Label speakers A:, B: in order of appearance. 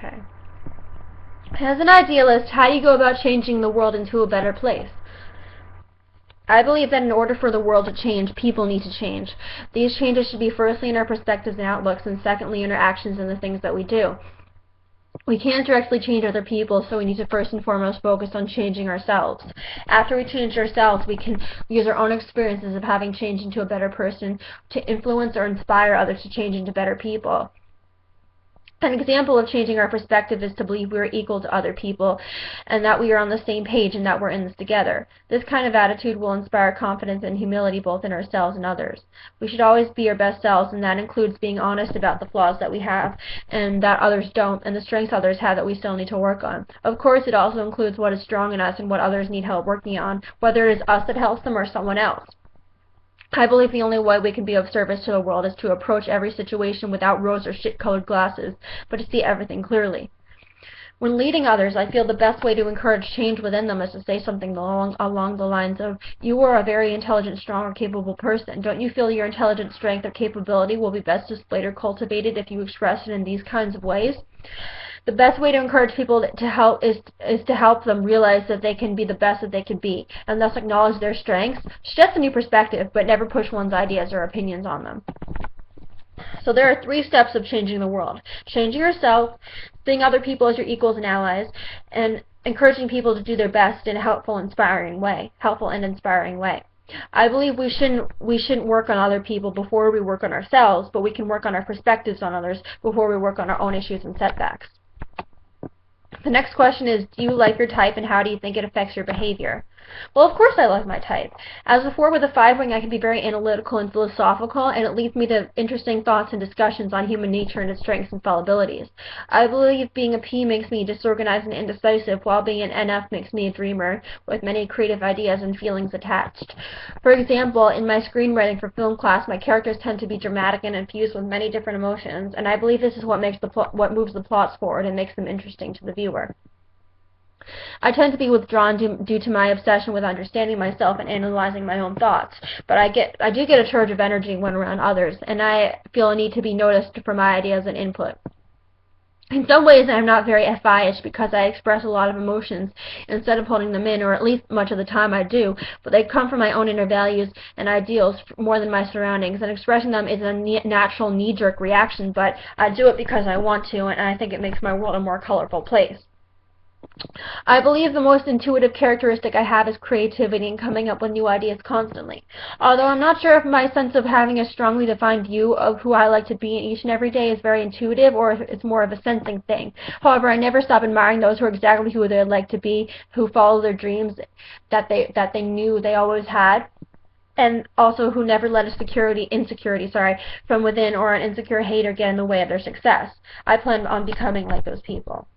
A: Okay. As an idealist, how do you go about changing the world into a better place? I believe that in order for the world to change, people need to change. These changes should be firstly in our perspectives and outlooks, and secondly in our actions and the things that we do. We can't directly change other people, so we need to first and foremost focus on changing ourselves. After we change ourselves, we can use our own experiences of having changed into a better person to influence or inspire others to change into better people. An example of changing our perspective is to believe we are equal to other people and that we are on the same page and that we're in this together. This kind of attitude will inspire confidence and humility both in ourselves and others. We should always be our best selves, and that includes being honest about the flaws that we have and that others don't, and the strengths others have that we still need to work on. Of course, it also includes what is strong in us and what others need help working on, whether it is us that helps them or someone else. I believe the only way we can be of service to the world is to approach every situation without rose or shit-colored glasses, but to see everything clearly. When leading others, I feel the best way to encourage change within them is to say something along the lines of, "You are a very intelligent, strong, or capable person. Don't you feel your intelligent strength or capability will be best displayed or cultivated if you express it in these kinds of ways?" The best way to encourage people to help is to help them realize that they can be the best that they can be, and thus acknowledge their strengths, suggest a new perspective, but never push one's ideas or opinions on them. So there are 3 steps of changing the world: changing yourself, seeing other people as your equals and allies, and encouraging people to do their best in a helpful and inspiring way. I believe we shouldn't work on other people before we work on ourselves, but we can work on our perspectives on others before we work on our own issues and setbacks. The next question is, do you like your type, and how do you think it affects your behavior? Well, of course I like my type. As a 4 with a 5 wing, I can be very analytical and philosophical, and it leads me to interesting thoughts and discussions on human nature and its strengths and fallibilities. I believe being a P makes me disorganized and indecisive, while being an NF makes me a dreamer with many creative ideas and feelings attached. For example, in my screenwriting for film class, my characters tend to be dramatic and infused with many different emotions, and I believe this is what moves the plots forward and makes them interesting to the viewer. I tend to be withdrawn due to my obsession with understanding myself and analyzing my own thoughts, but I do get a surge of energy when around others, and I feel a need to be noticed for my ideas and input. In some ways, I'm not very FI-ish because I express a lot of emotions instead of holding them in, or at least much of the time I do, but they come from my own inner values and ideals more than my surroundings, and expressing them is a natural knee-jerk reaction, but I do it because I want to, and I think it makes my world a more colorful place. I believe the most intuitive characteristic I have is creativity and coming up with new ideas constantly. Although I'm not sure if my sense of having a strongly defined view of who I like to be each and every day is very intuitive, or if it's more of a sensing thing. However, I never stop admiring those who are exactly who they'd like to be, who follow their dreams that they knew they always had, and also who never let insecurity from within or an insecure hater get in the way of their success. I plan on becoming like those people.